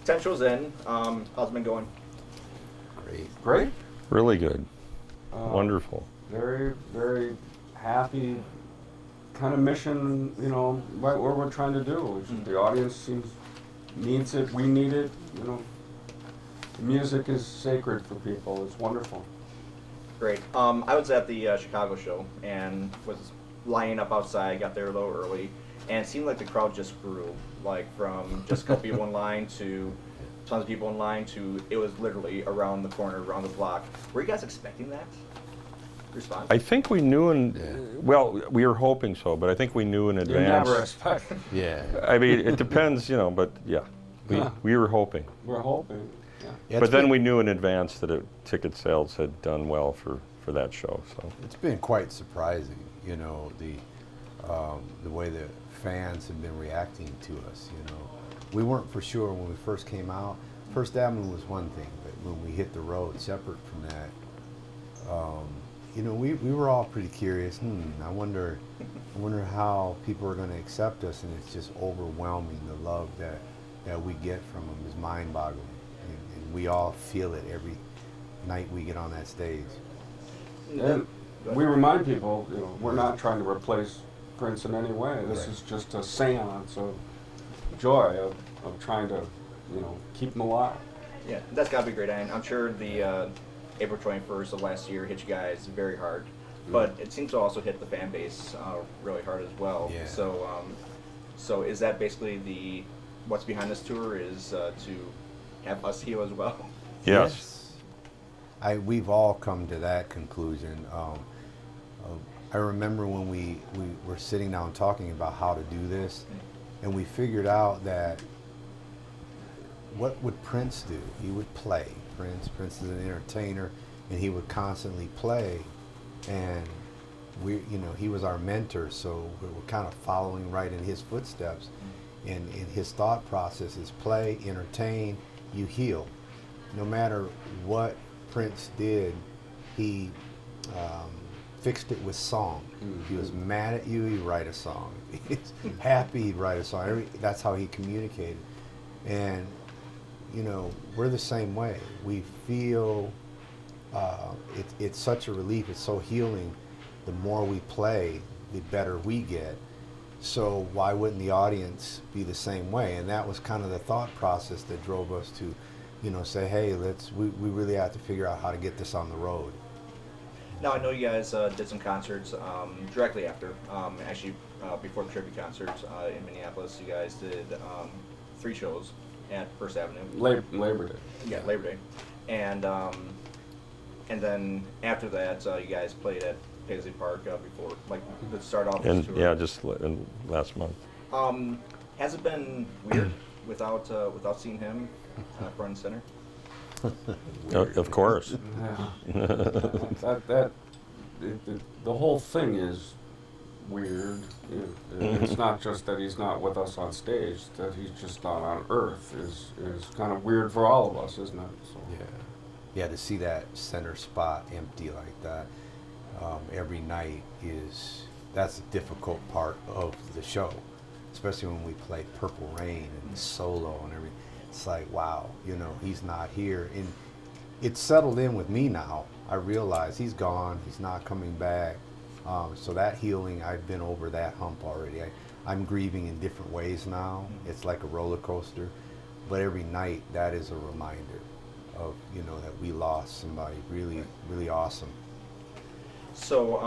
10 shows in. How's it been going? Great. Really good. Wonderful. Very, very happy kind of mission, right where we're trying to do. The audience needs it, we need it, Music is sacred for people. It's wonderful. Great. I was at the Chicago show and was lining up outside, got there a little early, and it seemed like the crowd just grew, like from just a couple people in line to tons of people in line to it was literally around the corner, around the block. Were you guys expecting that response? I think we knew well, we were hoping so, but I think we knew in You advance. never expect. Yeah. I mean, it depends, but yeah, we were hoping. We're hoping. Yeah. But then we knew in advance that ticket sales had done well for that show. So It's been quite surprising, the way the fans have been reacting to us, We weren't for sure when we first came out. First Avenue was one thing, but when we hit the road, separate from that, we were all pretty curious. I wonder how people are going to accept us, and it's just overwhelming. The love that we get from them is mind-boggling, and we all feel it every night we get on that stage. And we remind people, we're not trying to replace Prince in any way. This is just a seance of joy of trying to, keep him alive. Yeah, that's got to be great. And I'm sure the April 21st of last year hit you guys very hard, but it seems to also hit the fan base really hard as well. Yeah. So is that basically what's behind this tour is to have us heal as well? yes. We've all come to that conclusion. I remember when we were sitting down talking about how to do this, and we figured out that what would Prince do? He would play. Prince is an entertainer, and he would constantly play, and he was our mentor, so we were kind of following right in his footsteps. And his thought process is play, entertain, you heal. No matter what Prince did, he fixed it with song. If he was mad at you, he'd write a song. If he's happy, he'd write a song. That's how he communicated. And we're the same way. We feel it's such a relief. It's so healing. The more we play, the better we get. So why wouldn't the audience be the same way? And that was kind of the thought process that drove us to, say, hey, we really have to figure out how to get this on the road. Now, I know you guys did some concerts directly after, actually before the tribute concert in Minneapolis. You guys did 3 shows at First Avenue. Labor Day. Yeah, Labor Day. And then after that, you guys played at Paisley Park before, to start off this tour. Yeah, just last month. Has it been weird without seeing him front and center? Of course. The whole thing is weird. It's not just that he's not with us on stage; that he's just not on Earth is kind of weird for all of us, isn't it? So. Yeah. To see that center spot empty like that every night that's the difficult part of the show, especially when we play Purple Rain and solo and everything. It's like, wow, he's not here. And it's settled in with me now. I realize he's gone, he's not coming back. So that healing, I've been over that hump already. I'm grieving in different ways now. It's like a roller coaster. But every night, that is a reminder of, that we lost somebody really, really awesome. So,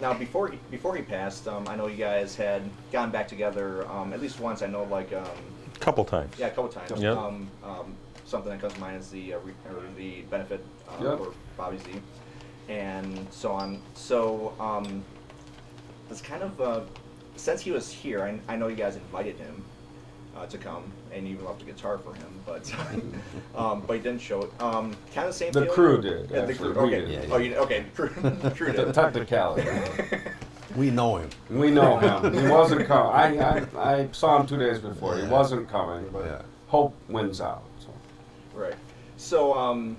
now before he passed, I know you guys had gotten back together at least once. I know, Couple times. Yeah, a couple times. Yep. Something that comes to mind is the benefit for Bobby Z, and so on. So it's kind of since he was here, I know you guys invited him to come, and you even left a guitar for him, but he didn't show it. Kind of the same. The feeling? crew did. Yeah, the crew. Okay. Yeah. Oh, okay. The crew The did. technicality. We know him. We know him. He wasn't coming. I saw him 2 days before. He wasn't coming, but hope wins out. So. Right. So,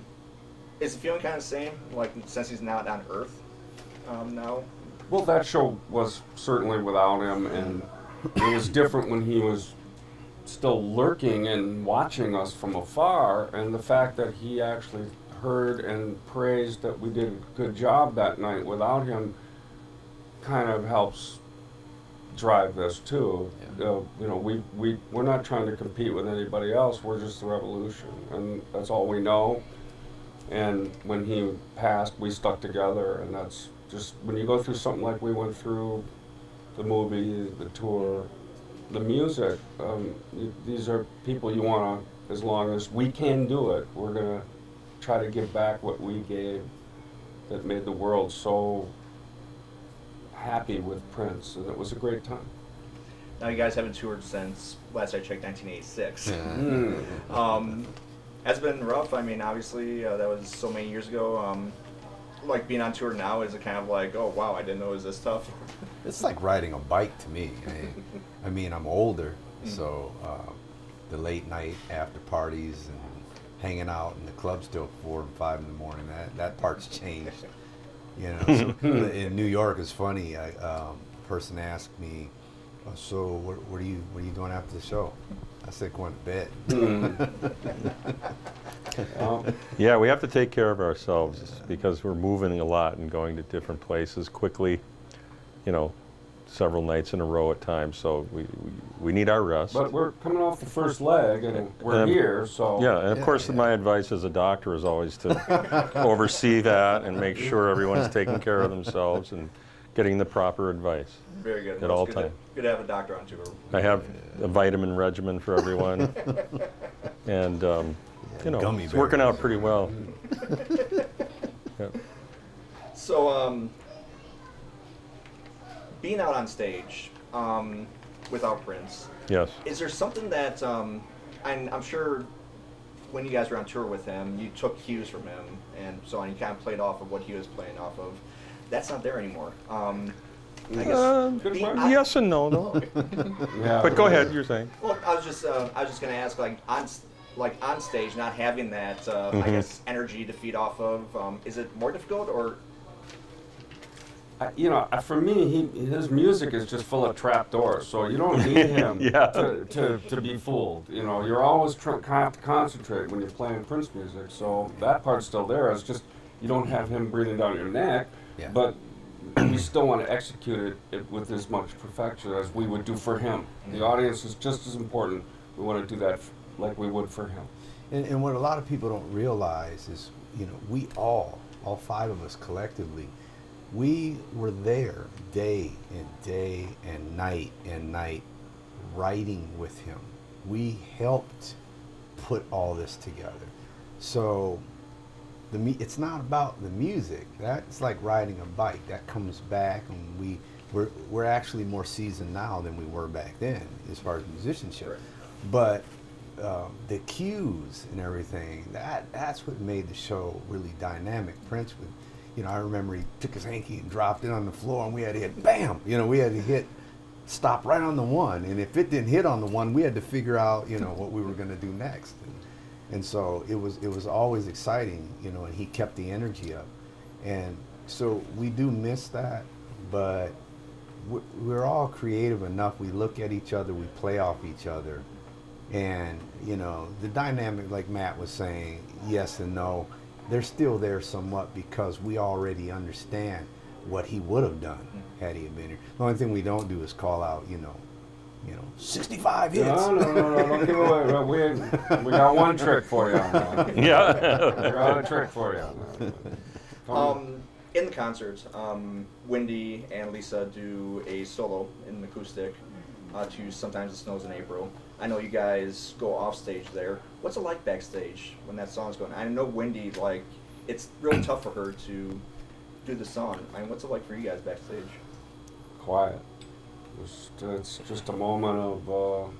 is the feeling kind of the same? Since he's not on Earth now. Well, that show was certainly without him, and it was different when he was still lurking and watching us from afar, and the fact that he actually heard and praised that we did a good job that night without him kind of helps drive this too. You know, we're not trying to compete with anybody else. We're just the Revolution, and that's all we know. And when he passed, we stuck together, and that's just, when you go through something like we went through, the movie, the tour, the music, these are people you want to, as long as we can do it, we're going to try to give back what we gave that made the world so happy with Prince, and it was a great time. Now you guys haven't toured since, last I checked, 1986. Has it been rough? I mean, obviously, that was so many years ago. Like, being on tour now, is it kind of like, oh, wow, I didn't know it was this tough? It's like riding a bike to me. I mean, I'm older, so the late night after parties and hanging out in the clubs till 4 and 5 in the morning, that part's changed. You know, so in New York, it's funny. A person asked me, so what are you doing after the show? I said, going to bed. Yeah, we have to take care of ourselves because we're moving a lot and going to different places quickly, you know, several nights in a row at times, so we need our rest. But we're coming off the first leg, and we're here, so... Yeah, and of course my advice as a doctor is always to oversee that and make sure everyone's taking care of themselves and getting the proper advice. Very good. At all times. Good to have a doctor on tour. I have a vitamin regimen for everyone, and you know, it's working out pretty well. Yeah. So, being out on stage without Prince, Yes. is there something that, I'm sure when you guys were on tour with him, you took cues from him and so on, you kind of played off of what he was playing off of. That's not there anymore. I guess yes and no, though. Yeah. But go ahead, you're saying. Well, I was just going to ask, like on stage, not having that, I guess, energy to feed off of. Is it more difficult, or? You know, for me, his music is just full of trapdoors, so you don't need him to be fooled. You know, you're always have to concentrate when you're playing Prince music, so that part's still there. It's just you don't have him breathing down your neck, but we still want to execute it with as much perfection as we would do for him. The audience is just as important. We want to do that like we would for him. And what a lot of people don't realize is, you know, we all 5 of us collectively, we were there day and night writing with him. We helped put all this together. So it's not about the music. That's like riding a bike. That comes back, and we're actually more seasoned now than we were back then as far as musicianship. Right. But the cues and everything, that's what made the show really dynamic. Prince would, you know, I remember he took his hanky and dropped it on the floor, and we had to hit, bam! You know, we had to stop right on the one, and if it didn't hit on the one, we had to figure out, you know, what we were going to do next. And so it was always exciting, you know, and he kept the energy up. And so we do miss that, but we're all creative enough. We look at each other, we play off each other. And, you know, the dynamic, like Matt was saying, yes and no, they're still there somewhat because we already understand what he would have done had he been here. The only thing we don't do is call out, you know, 65 hits. No, don't give away. We got one trick for you. Yeah. We got a trick for you. In the concerts, Wendy and Lisa do a solo in an acoustic to Sometimes It Snows in April. I know you guys go off stage there. What's it like backstage when that song's going? I know Wendy, like, it's really tough for her to do the song. I mean, what's it like for you guys backstage? Quiet. It's just a moment of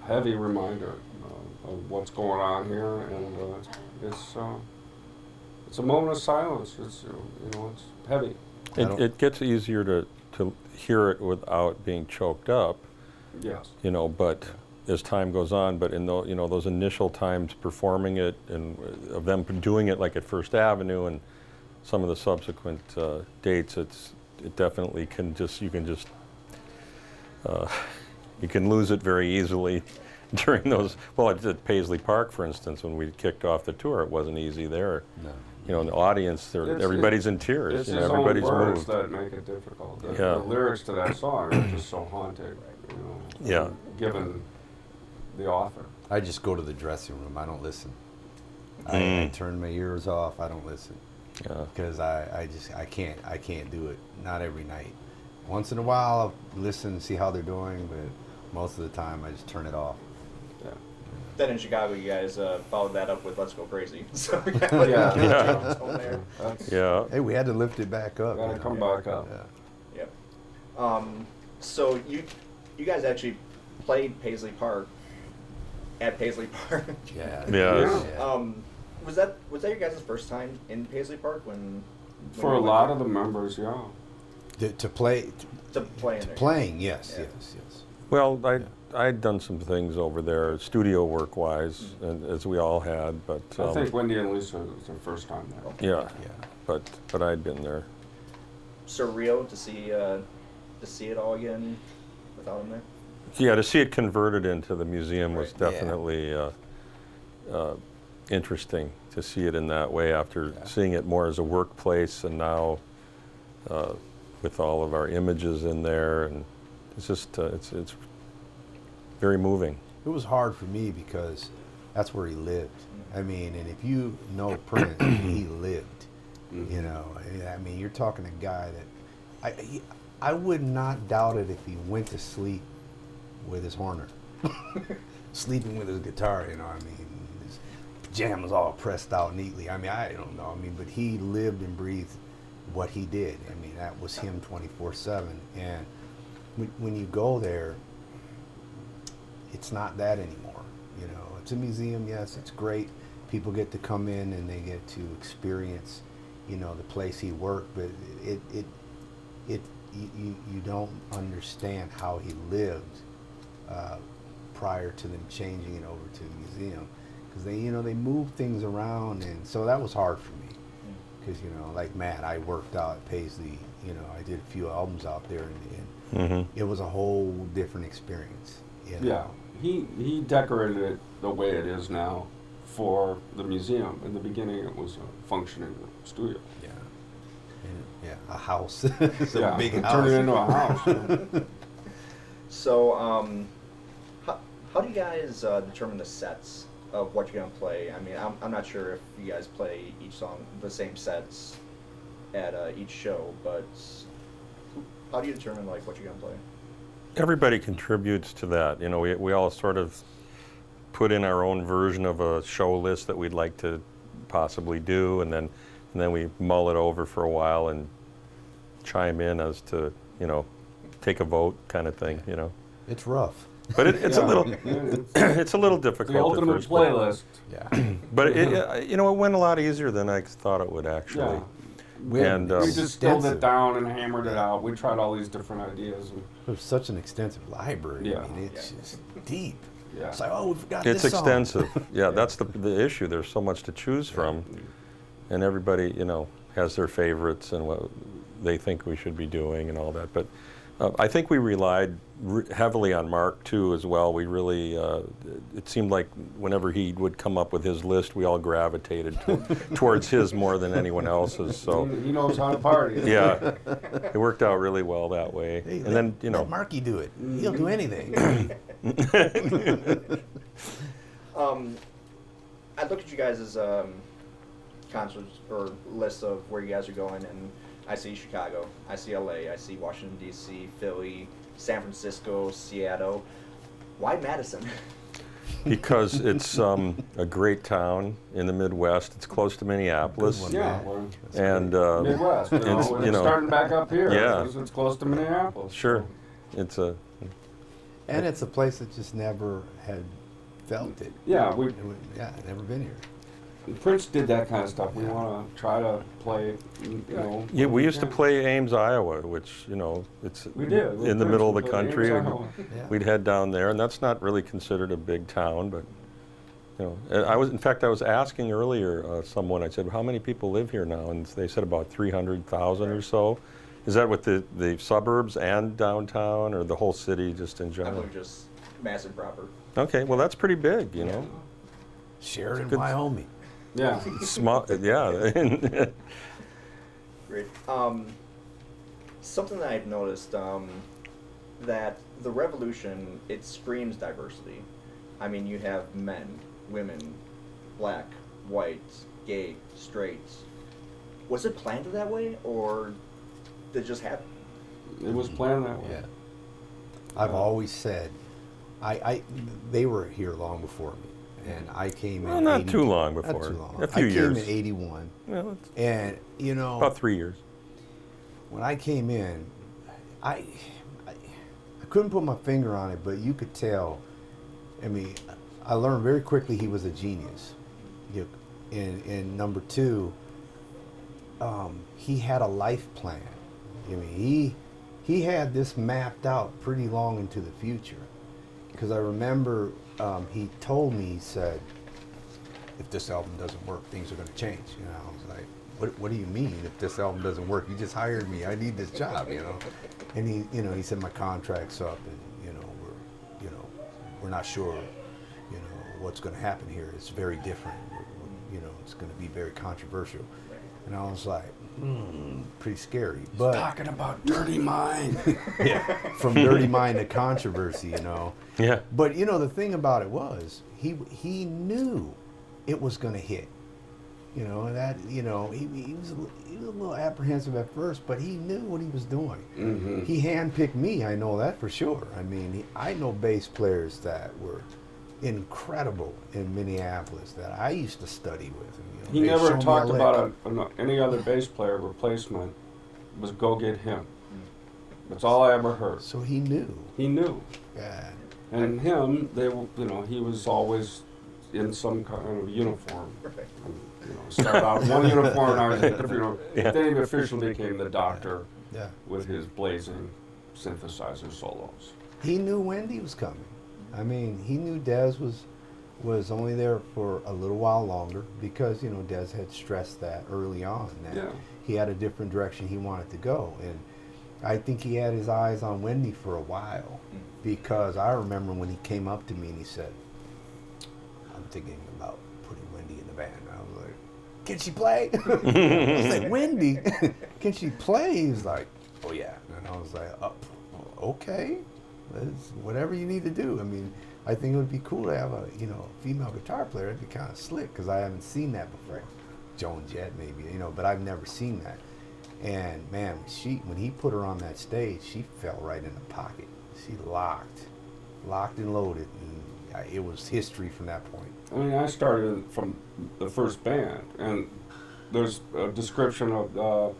heavy reminder of what's going on here, and it's a moment of silence. It's it's heavy. It gets easier to hear it without being choked up. Yes. You know, but as time goes on, but in those initial times performing it and of them doing it like at First Avenue and some of the subsequent dates, it definitely you can just You can lose it very easily during those. Well, at Paisley Park, for instance, when we kicked off the tour, it wasn't easy there. No. You know, in the audience, everybody's in tears. It's You know, his everybody's own words moved. that make it difficult. The Yeah. lyrics to that song are just so haunting, you know. Yeah. Given the author. I just go to the dressing room. I don't listen. I turn my ears off. I don't listen Yeah. because I can't do it. Not every night. Once in a while, I'll listen and see how they're doing, but most of the time, I just turn it off. Yeah. Then in Chicago, you guys followed that up with "Let's Go Crazy." So Yeah. Yeah. That's, Yeah. Hey, we had to lift it back up. Gotta come back up. Yeah. Yep. So you guys actually played Paisley Park at Paisley Park. Yeah. Yeah. Was that your guys' first time in Paisley Park when for a you lot went of the members, yeah. To play, to play in there? playing, yes, Yeah. yes. Well, I'd done some things over there, studio work-wise, and as we all had, but I think Wendy and Lisa was their first time there. yeah, Yeah. but I'd been there. Surreal to see it all again without him there. Yeah, to see it converted into the museum was Right. Yeah. definitely interesting to see it in that way after seeing it more as a workplace, and now with all of our images in there, and it's just it's very moving. It was hard for me because that's where he lived. I mean, and if you know Prince, he lived. You know, I mean, you're talking a guy that I would not doubt it if he went to sleep with his Horner, sleeping with his guitar. You know, I mean, his pajamas all pressed out neatly. I mean, I don't know. I mean, but he lived and breathed what he did. I mean, that was him 24/7. And when you go there, it's not that anymore. You know, it's a museum. Yes, it's great. People get to come in and they get to experience, you know, the place he worked. But you don't understand how he lived prior to them changing it over to the museum, because they moved things around, and so that was hard for me. Because like Matt, I worked out at Paisley. You know, I did a few albums out there, and it was a whole different experience. You know? Yeah, he decorated it the way it is now for the museum. In the beginning, it was a functioning studio. Yeah. Yeah, a house. It's a big house. Turn it into a house. Yeah. So, how do you guys determine the sets of what you're gonna play? I mean, I'm not sure if you guys play each song the same sets at each show, but how do you determine like what you're gonna play? Everybody contributes to that. You know, we all sort of put in our own version of a show list that we'd like to possibly do, and then we mull it over for a while and chime in as to, take a vote kind of thing, It's rough. But it's a little it's a little difficult. The ultimate at first, but- playlist. Yeah. But it went a lot easier than I thought it would actually. Yeah. And We just distilled extensive. it down and hammered it out. We tried all these different ideas. And, There's such an extensive library. Yeah. I mean, it's just deep. yeah. It's like, oh, we forgot It's this song. extensive. Yeah, that's the issue. There's so much to choose from, and everybody, has their favorites and what they think we should be doing and all that. But I think we relied heavily on Mark too as well. We really, it seemed like whenever he would come up with his list, we all gravitated towards his more than anyone else's. So He knows how to party. yeah, it worked out really well that way. Hey, And then let Marky do it. He'll do anything. I look at you guys' concerts or lists of where you guys are going, and I see Chicago, I see LA, I see Washington D.C., Philly, San Francisco, Seattle. Why Madison? because it's a great town in the Midwest. It's close to Minneapolis. Good one. Yeah, we're And Midwest. it's, It's starting back up here. Yeah. because it's close to Minneapolis. Sure, it's a And it's a place that just never had felt it. Yeah, Never been here. Prince did that kind of stuff. We want to try to play, yeah. We used to can. play Ames, Iowa, which it's We did. in the middle of the Prince played country. Ames, Iowa. Yeah. We'd head down there, and that's not really considered a big town, but and I was asking earlier someone. I said, how many people live here now? And they said about 300,000 or so. Is that with the suburbs and downtown, or the whole city just in I general? believe just Madison proper. Okay, well that's pretty big, you know. Sheridan, Good. Wyoming. Yeah. Small, yeah. Great. Something that I've noticed, that the revolution, it screams diversity. I mean, you have men, women, black, white, gay, straight. Was it planned that way, or did it just happen? It was planned that way. Yeah. I've always said, they were here long before me, and I came Well, in. not 80 too long Not before. too long. A few I years. came in '81, Well, it's and you know, about 3 years. when I came in, I couldn't put my finger on it, but you could tell. I mean, I learned very quickly he was a genius. And number two, he had a life plan. I mean, he had this mapped out pretty long into the future. Because I remember he told me, he said, if this album doesn't work, things are going to change. You know, I was like, what do you mean if this album doesn't work? You just hired me. I need this job, you know. And he said my contract's up, and we're not sure, what's going to happen here. It's very different. It's going to be very controversial. And I was like, pretty scary. But Talking about Dirty Mind. yeah, from Dirty Mind to controversy, Yeah. But the thing about it was he knew it was going to hit. He was a little apprehensive at first, but he knew what he was doing. Mm-hmm. He handpicked me, I know that for sure. I mean, I know bass players that were incredible in Minneapolis that I used to study with. And, He they never showed me talked a lick. about any other bass player replacement. Was go get him. That's all I ever heard. So he knew. He knew. Yeah. And him, he was always in some kind of uniform. Right. Started out in one uniform, and I was, Yeah. then he officially became the Doctor Yeah. with his blazing synthesizer solos. He knew Wendy was coming. I mean, he knew Dez was only there for a little while longer because, Dez had stressed that early on, that Yeah. he had a different direction he wanted to go. And I think he had his eyes on Wendy for a while because I remember when he came up to me and he said, I'm thinking about putting Wendy in the band. And I was like, can she play? I was like, Wendy, can she play? He was like, oh yeah. And I was like, okay. Whatever you need to do. I mean, I think it would be cool to have a female guitar player. It'd be kind of slick because I haven't seen that before. Joan Jett maybe, but I've never seen that. And man, when he put her on that stage, she fell right in the pocket. She locked and loaded, and it was history from that point. I mean, I started from the first band, and there's a description of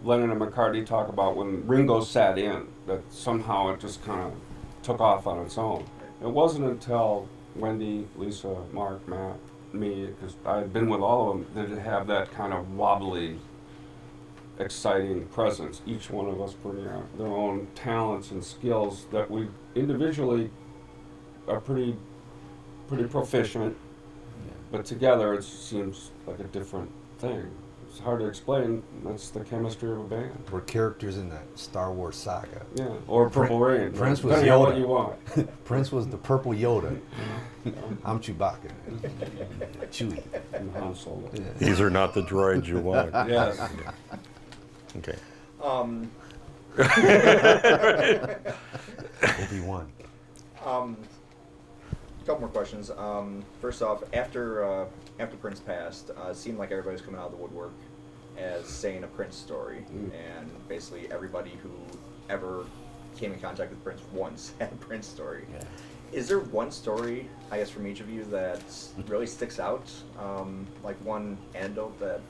Lennon and McCartney talk about when Ringo sat in, that somehow it just kind of took off on its own. It wasn't until Wendy, Lisa, Mark, Matt, me, because I had been with all of them, that it have that kind of wobbly, exciting presence. Each one of us bringing out their own talents and skills that we individually are pretty proficient, but together it seems like a different thing. It's hard to explain. That's the chemistry of a band. We're characters in the Star Wars saga. Yeah, or Purple Rain. Prince was depending on what Yoda. you want. Prince was the purple Yoda. I'm Chewbacca. Chewie. And Han Solo. Yeah. These are not the droids you want. Yes. Okay. Obi-Wan. Couple more questions. First off, after Prince passed, it seemed like everybody was coming out of the woodwork as saying a Prince story, and basically everybody who ever came in contact with Prince once had a Prince story. Yeah. Is there one story, I guess, from each of you that really sticks out? Like one anecdote that,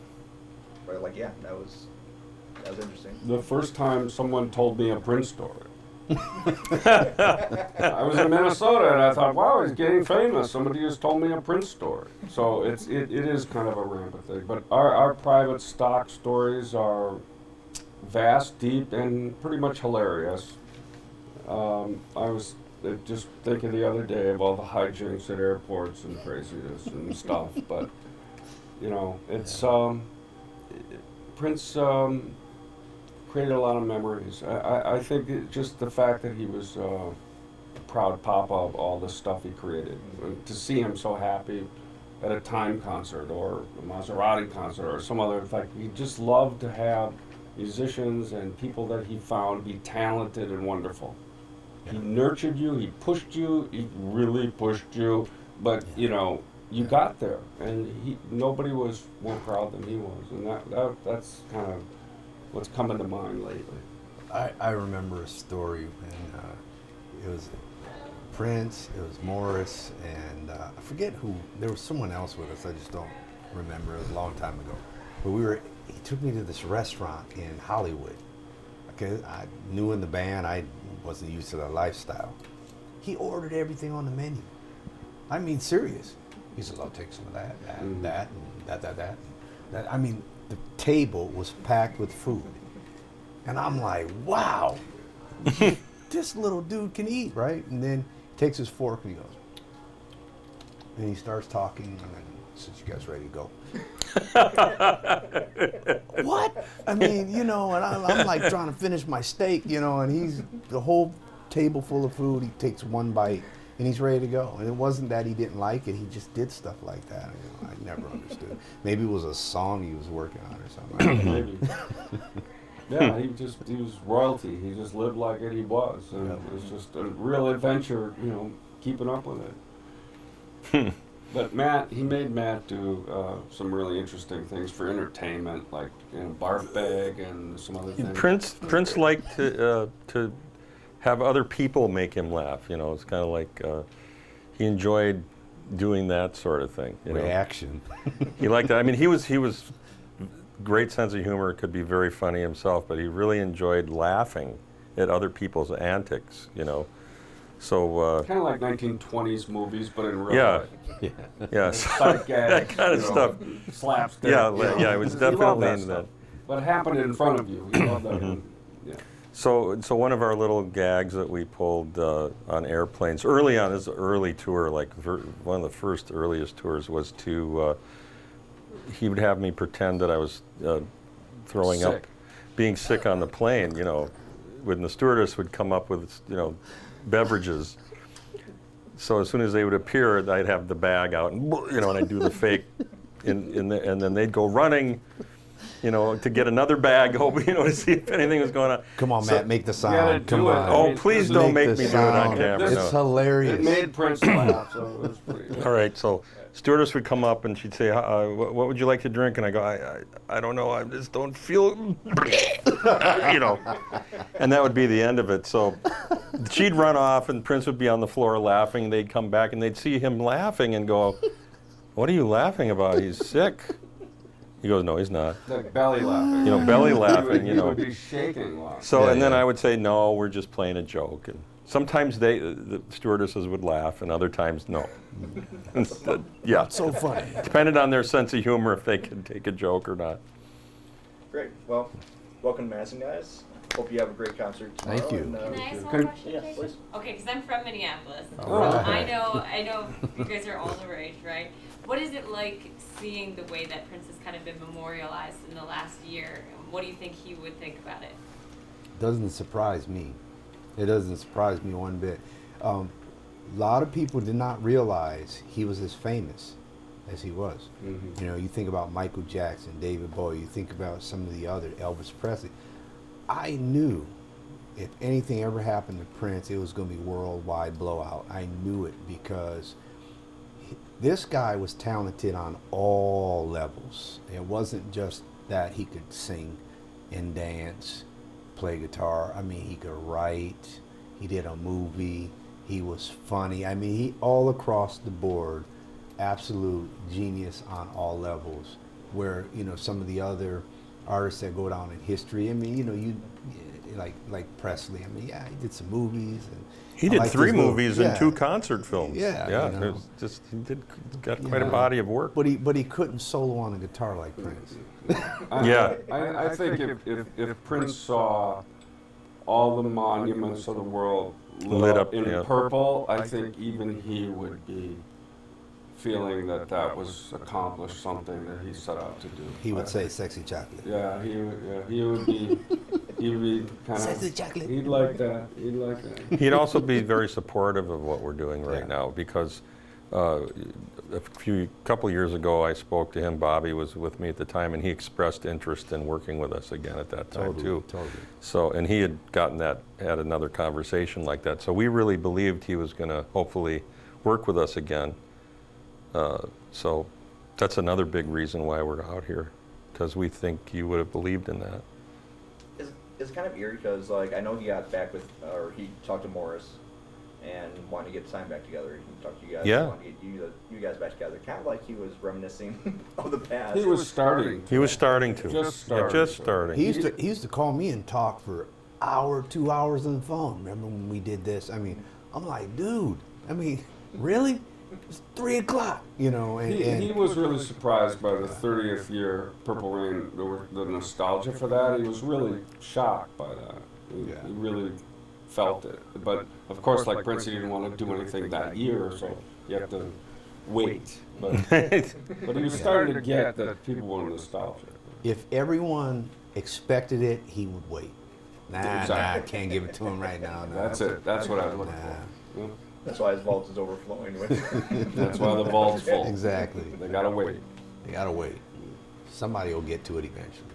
where like, yeah, that was interesting. The first time someone told me a Prince story. I was in Minnesota and I thought, wow, he's getting famous. Somebody just told me a Prince story. So it is kind of a rampant thing. But our private stock stories are vast, deep, and pretty much hilarious. I was just thinking the other day of all the hijinks at airports and craziness and stuff. But, it's Prince created a lot of memories. I think just the fact that he was a proud papa of all the stuff he created. And to see him so happy at a Time concert or a Maserati concert or some other, like, he just loved to have musicians and people that he found be talented and wonderful. He nurtured you, he pushed you, he really pushed you, but you know, you got there, and nobody was more proud than he was, and that's kind of what's coming to mind lately. I remember a story, and it was Prince, it was Morris, and I forget who. There was someone else with us. I just don't remember. It was a long time ago. But he took me to this restaurant in Hollywood. Okay, I knew in the band. I wasn't used to the lifestyle. He ordered everything on the menu. I mean, serious. He said, "I'll take some of that, and that. I mean, the table was packed with food, and I'm like, wow, this little dude can eat, right?" And then he takes his fork and he goes, and he starts talking, and then says, "You guys ready to go?" What? I mean, you know, and I'm like trying to finish my steak, you know, and he's the whole table full of food. He takes one bite and he's ready to go. And it wasn't that he didn't like it; he just did stuff like that. You know, I never understood. Maybe it was a song he was working on or something. Maybe. Yeah, he was royalty. He just lived like it. He was, and it was just a real adventure. You know, keeping up with it. But he made Matt do some really interesting things for entertainment, like, you know, Barf Bag and some other things. Prince liked to have other people make him laugh. You know, it's kind of like he enjoyed doing that sort of thing. You know? Reaction. He liked that. I mean, he was great sense of humor, could be very funny himself, but he really enjoyed laughing at other people's antics. You know. So kind of like 1920s movies, but in real life. Yeah. Sight gags, that kind of stuff. Slapstick. Yeah, it was definitely into that. But it happened in front of you. You loved that. Yeah. So one of our little gags that we pulled on airplanes early on, this early tour, like one of the first earliest tours, was to he would have me pretend that I was throwing up, being sick on the plane. You know, when the stewardess would come up with, you know, beverages. So as soon as they would appear, I'd have the bag out, and, you know, and I'd do the fake, and then they'd go running, you know, to get another bag, hoping, you know, to see if anything was going on. Come on, Matt, make the sound. Come on. Oh, please don't make me do it on camera. It's hilarious. It made Prince laugh, so it was pretty good. All right, so stewardess would come up and she'd say, what would you like to drink? And I go, I don't know, I just don't feel, you know. And that would be the end of it. So she'd run off and Prince would be on the floor laughing. They'd come back and they'd see him laughing and go, "What are you laughing about? He's sick." He goes, "No, he's not." Like belly laughing. You know, belly laughing, you know. He would be shaking laughing. So, and then I would say, "No, we're just playing a joke." And sometimes the stewardesses would laugh, and other times, no. Yeah. So funny. Depended on their sense of humor if they could take a joke or not. Great. Well, welcome to Madison, guys. Hope you have a great concert tomorrow. Thank you. And, Can I ask one question, yeah, please? please. Okay, because I'm from Minneapolis. All right. I know you guys are all the rage, right? What is it like seeing the way that Prince has kind of been memorialized in the last year? What do you think he would think about it? Doesn't surprise me. It doesn't surprise me one bit. A lot of people did not realize he was as famous as he was. Mm-hmm. You know, you think about Michael Jackson, David Bowie, you think about some of the other, Elvis Presley. I knew if anything ever happened to Prince, it was going to be worldwide blowout. I knew it because this guy was talented on all levels. It wasn't just that he could sing and dance, play guitar. I mean, he could write. He did a movie. He was funny. I mean, he all across the board, absolute genius on all levels. Where, you know, some of the other artists that go down in history, I mean, you know, like Presley. I mean, yeah, he did some movies, and He did 3 movies and 2 concert films. Yeah, yeah. you know. It was just got quite a body of work. But he couldn't solo on a guitar like Prince. Yeah. I think if Prince saw all the monuments of the world lit up in purple, I think even he would be feeling that that was accomplished something that he set out to do. He would say sexy chocolate. Yeah, he would be kind Sexy of. chocolate. He'd like that. He'd like that. He'd also be very supportive of what we're doing right Yeah. now because a couple years ago I spoke to him. Bobby was with me at the time, and he expressed interest in working with us again at that time too. Totally. So, and he had had another conversation like that. So we really believed he was going to hopefully work with us again. So that's another big reason why we're out here, because we think he would have believed in that. It's kind of eerie because, like, I know he got back with, or he talked to Morris and wanted to get time back together. He talked to you guys. Yeah. Wanted to get you guys back together. Kind of like he was reminiscing of the past. He was starting. He was starting to. Just Yeah, starting. just starting. He used to call me and talk for hour, 2 hours on the phone. Remember when we did this? I mean, I'm like, dude. I mean, really? It's 3 o'clock, you know. And He was really surprised by the 30th year Purple Rain, the nostalgia for that. He was really shocked by that. He really felt it. But of course, like Prince, he didn't want to do anything that year, so you have to wait. But he was starting to get that people wanted nostalgia. if everyone expected it, he would wait. Nah, I can't give it to him right now. No. That's it. That's what I was looking Nah. for. That's why his vault is overflowing with. That's why the vault's full. Exactly. They gotta wait. You gotta wait. Somebody will get to it eventually.